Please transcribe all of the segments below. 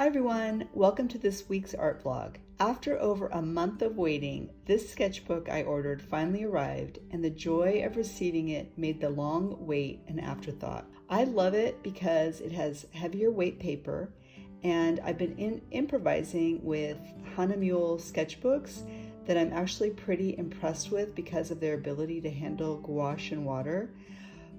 Hi everyone, welcome to this week's art vlog. After over a month of waiting, this sketchbook I ordered finally arrived, and the joy of receiving it made the long wait an afterthought. I love it because it has heavier weight paper, and I've been improvising with Hahnemühle sketchbooks that I'm actually pretty impressed with because of their ability to handle gouache and water.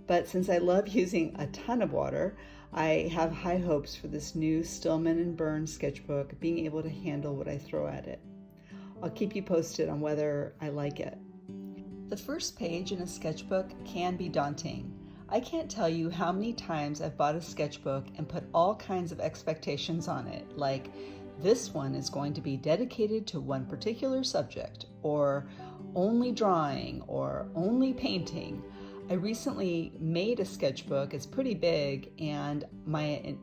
But since I love using a ton of water, I have high hopes for this new Stillman Birn sketchbook being able to handle what I throw at it. I'll keep you posted on whether I like it. The first page in a sketchbook can be daunting. I can't tell you how many times I've bought a sketchbook and put all kinds of expectations on it, like this one is going to be dedicated to one particular subject, or only drawing, or only painting. I recently made a sketchbook. It's pretty big, and my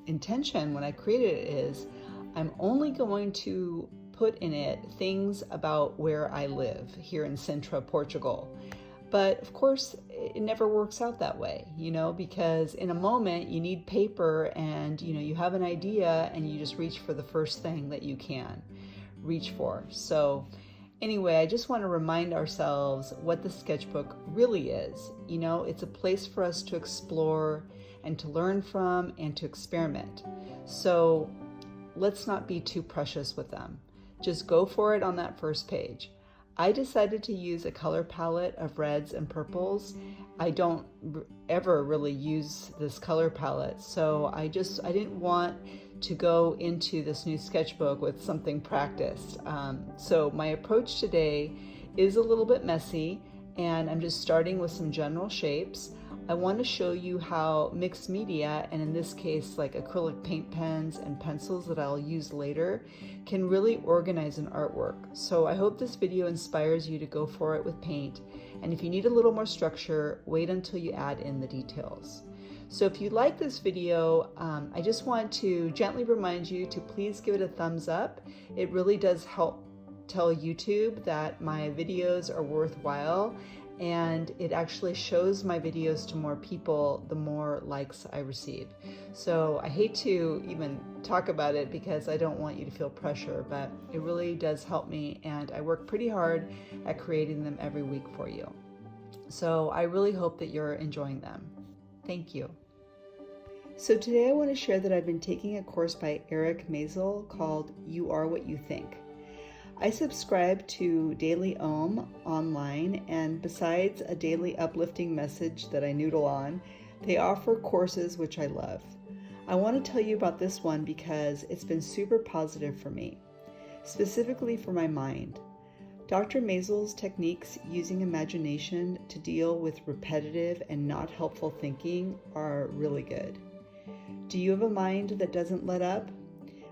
intention when I created it is I'm only going to put in it things about where I live here in Sintra, Portugal. But of course, it never works out that way, because in a moment you need paper and you have an idea and you just reach for the first thing that you can reach for. So anyway, I just want to remind ourselves what the sketchbook really is. It's a place for us to explore and to learn from and to experiment. So let's not be too precious with them. Just go for it on that first page. I decided to use a color palette of reds and purples. I don't ever really use this color palette, so I didn't want to go into this new sketchbook with something practiced. So my approach today is a little bit messy, and I'm just starting with some general shapes. I want to show you how mixed media, and in this case like acrylic paint pens and pencils that I'll use later, can really organize an artwork. So I hope this video inspires you to go for it with paint, and if you need a little more structure, wait until you add in the details. So if you like this video, I just want to gently remind you to please give it a thumbs up. It really does help tell YouTube that my videos are worthwhile, and it actually shows my videos to more people the more likes I receive. So I hate to even talk about it because I don't want you to feel pressure, but it really does help me, and I work pretty hard at creating them every week for you. So I really hope that you're enjoying them. Thank you. So today I want to share that I've been taking a course by Maisel called You Are What You Think. I subscribe to Daily Om online, and besides a daily uplifting message that I noodle on, they offer courses which I love. I want to tell you about this one because it's been super positive for me, specifically for my mind. Dr. Maisel's techniques using imagination to deal with repetitive and not helpful thinking are really good. Do you have a mind that doesn't let up?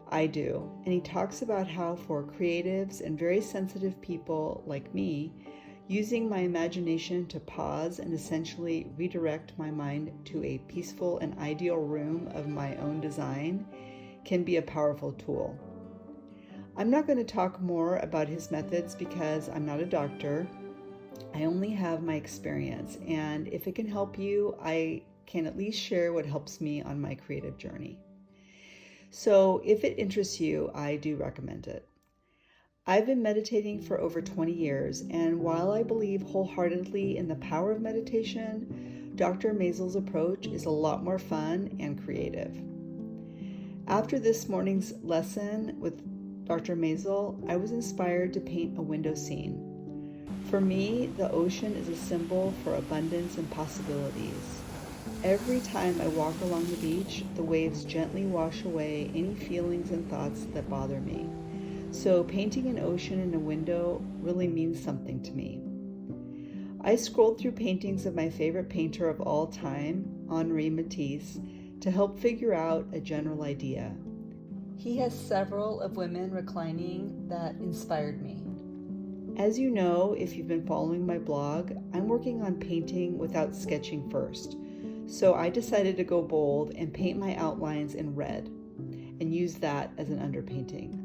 I do, and he talks about how for creatives and very sensitive people like me, using my imagination to pause and essentially redirect my mind to a peaceful and ideal room of my own design can be a powerful tool. I'm not going to talk more about his methods because I'm not a doctor. I only have my experience, and if it can help you, I can at least share what helps me on my creative journey. So if it interests you, I do recommend it. I've been meditating for over 20 years, and while I believe wholeheartedly in the power of meditation, Dr. Maisel's approach is a lot more fun and creative. After this morning's lesson with Dr. Maisel, I was inspired to paint a window scene. For me, the ocean is a symbol for abundance and possibilities. Every time I walk along the beach, the waves gently wash away any feelings and thoughts that bother me. So painting an ocean in a window really means something to me. I scrolled through paintings of my favorite painter of all time, Matisse, to help figure out a general idea. He has several of women reclining that inspired me. As you know, if you've been following my blog, I'm working on painting without sketching first. So I decided to go bold and paint my outlines in red and use that as an underpainting.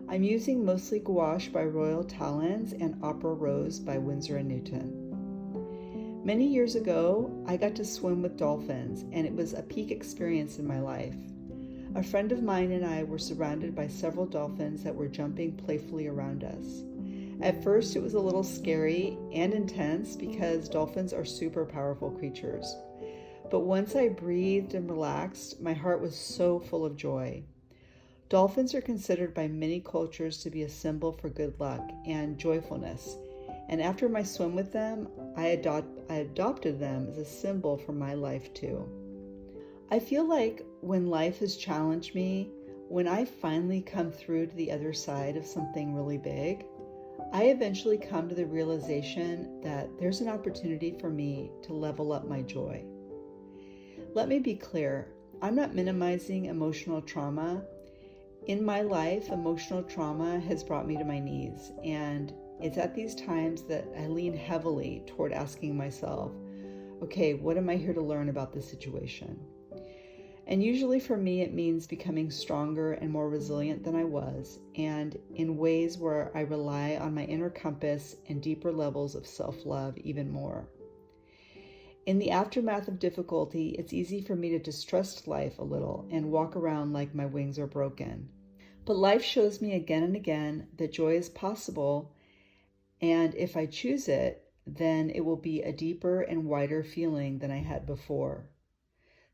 I'm using mostly gouache by Royal Talens and Opera Rose by Windsor & Newton. Many years ago, I got to swim with dolphins, and it was a peak experience in my life. A friend of mine and I were surrounded by several dolphins that were jumping playfully around us. At first, it was a little scary and intense because dolphins are super powerful creatures. But once I breathed and relaxed, my heart was so full of joy. Dolphins are considered by many cultures to be a symbol for good luck and joyfulness. And after my swim with them, I adopted them as a symbol for my life too. I feel like when life has challenged me, when I finally come through to the other side of something really big, I eventually come to the realization that there's an opportunity for me to level up my joy. Let me be clear, I'm not minimizing emotional trauma. In my life, emotional trauma has brought me to my knees, and it's at these times that I lean heavily toward asking myself, okay, what am I here to learn about this situation? And usually for me, it means becoming stronger and more resilient than I was, and in ways where I rely on my inner compass and deeper levels of self-love even more. In the aftermath of difficulty, it's easy for me to distrust life a little and walk around like my wings are broken. But life shows me again and again that joy is possible, and if I choose it, then it will be a deeper and wider feeling than I had before.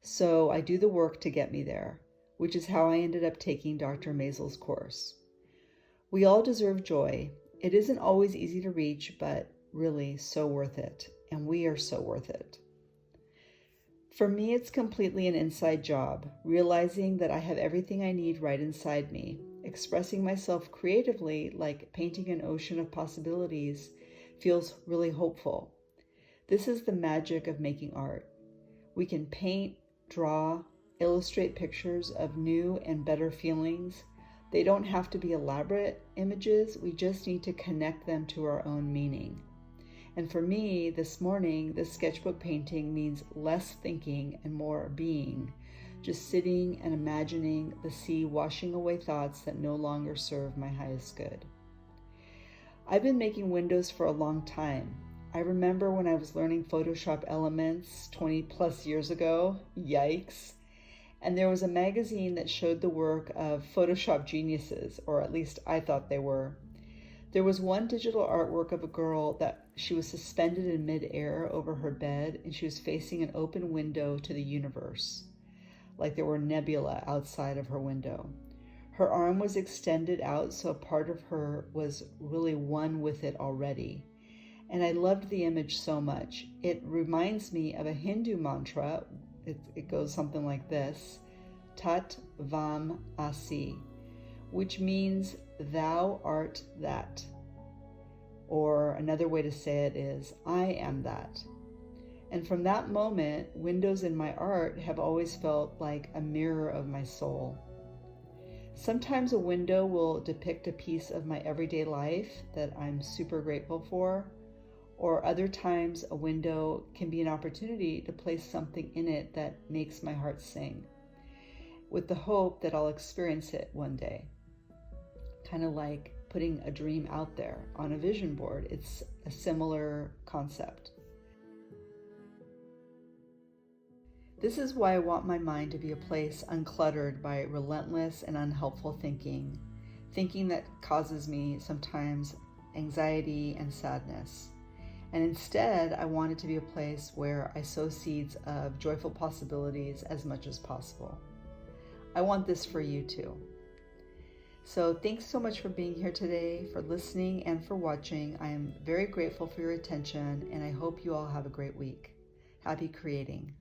So I do the work to get me there, which is how I ended up taking Dr. Maisel's course. We all deserve joy. It isn't always easy to reach, but really so worth it, and we are so worth it. For me, it's completely an inside job, realizing that I have everything I need right inside me. Expressing myself creatively, like painting an ocean of possibilities, feels really hopeful. This is the magic of making art. We can paint, draw, illustrate pictures of new and better feelings. They don't have to be elaborate images, we just need to connect them to our own meaning. And for me, this morning, this sketchbook painting means less thinking and more being, just sitting and imagining the sea washing away thoughts that no longer serve my highest good. I've been making windows for a long time. I remember when I was learning Photoshop Elements 20 plus years ago, yikes. And there was a magazine that showed the work of Photoshop geniuses, or at least I thought they were. There was one digital artwork of a girl that she was suspended in midair over her bed, and she was facing an open window to the universe, like there were nebula outside of her window. Her arm was extended out, so a part of her was really one with it already. And I loved the image so much. It reminds me of a Hindu mantra. It goes something like this: Tat Vam Asi, which means thou art that. Or another way to say it is, I am that. And from that moment, windows in my art have always felt like a mirror of my soul. Sometimes a window will depict a piece of my everyday life that I'm super grateful for, or other times a window can be an opportunity to place something in it that makes my heart sing, with the hope that I'll experience it one day. Kind of like putting a dream out there on a vision board. It's a similar concept. This is why I want my mind to be a place uncluttered by relentless and unhelpful thinking that causes me sometimes anxiety and sadness. And instead, I want it to be a place where I sow seeds of joyful possibilities as much as possible. I want this for you too. So thanks so much for being here today, for listening, and for watching. I am very grateful for your attention, and I hope you all have a great week. Happy creating.